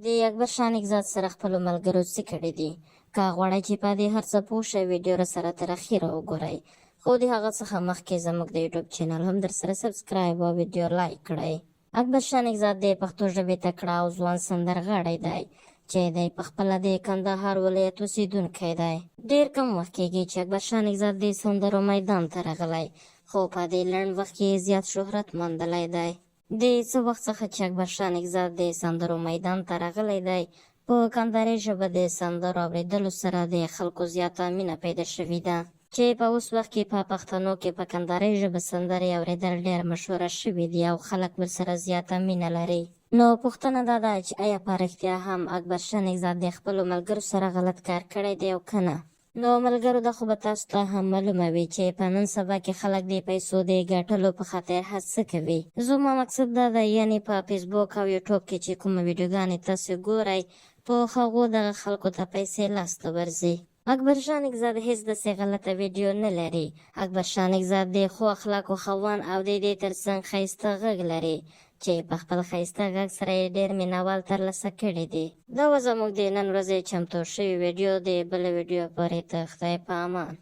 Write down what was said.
د اکبر شاه نګزاد سره خپلو ملګرو څه کړي دي؟ که غواړئ چې په دې هر څه پوه شئ ویډیو راسره تر اخره وګورئ، خو د هغه څخه مخکې زموږ د یوټیوب چینل هم درسره سبسکرایب او ویډیو لایک کړئ. اکبر شاه نګزاد د پښتو ژبې تکړه او ځوان سندرغاړی دی چې دی پخپله د کندهار ولایت اوسېدونکی دی. ډېر کم وخت کېږي چې اکبر شاه نګزاد د سندرو میدان ته راغلی، خو په دې لنډ وخت کې زیات شهرت موندلی دی. د څه وخت څخه چې اکبر شاه نګزاد د سندرو میدان ته راغلی دی، په کندهاري ژبه د سندرو اورېدلو سره د خلکو زیاته مینه پیدا شوې ده، چې په اوس وخت کې په پښتنو کې په کندهاري ژبه سندرې اورېدل ډېر مشهوره شوي دي او خلک ورسره زیاته مینه لري. نو پوښتنه دا ده چې آیا په رښتیا هم اکبر شاه نګزاد د خپلو ملګرو سره غلط کار کړی دی او که نه؟ نو ملګرو دا خو به تاسو ته هم معلومه وي چې په نن سبا کې خلک د پیسو د ګټلو په خاطر هڅه کوي. زما مقصد دا ده، یعنې په فیسبوک او یوټیوب کې چې کومه ویډیوګانې تاسو ګورئ، په هغو دغه خلکو ته پیسې لاسته ورځي. اکبر شاه نګزاد هیڅ داسې غلطه ویډیو نه لري. اکبر شاه نګزاد د ښو اخلاقو خاوند او د دې ترڅنګ ښایسته غږ لري چې په خپل ښایسته غږ سره یې ډېر مینوال ترلاسه کړي دي. دا وه زموږ د نن ورځې چمتو شوې ویډیو. د بلې ویډیو پورې ته خدای په امان.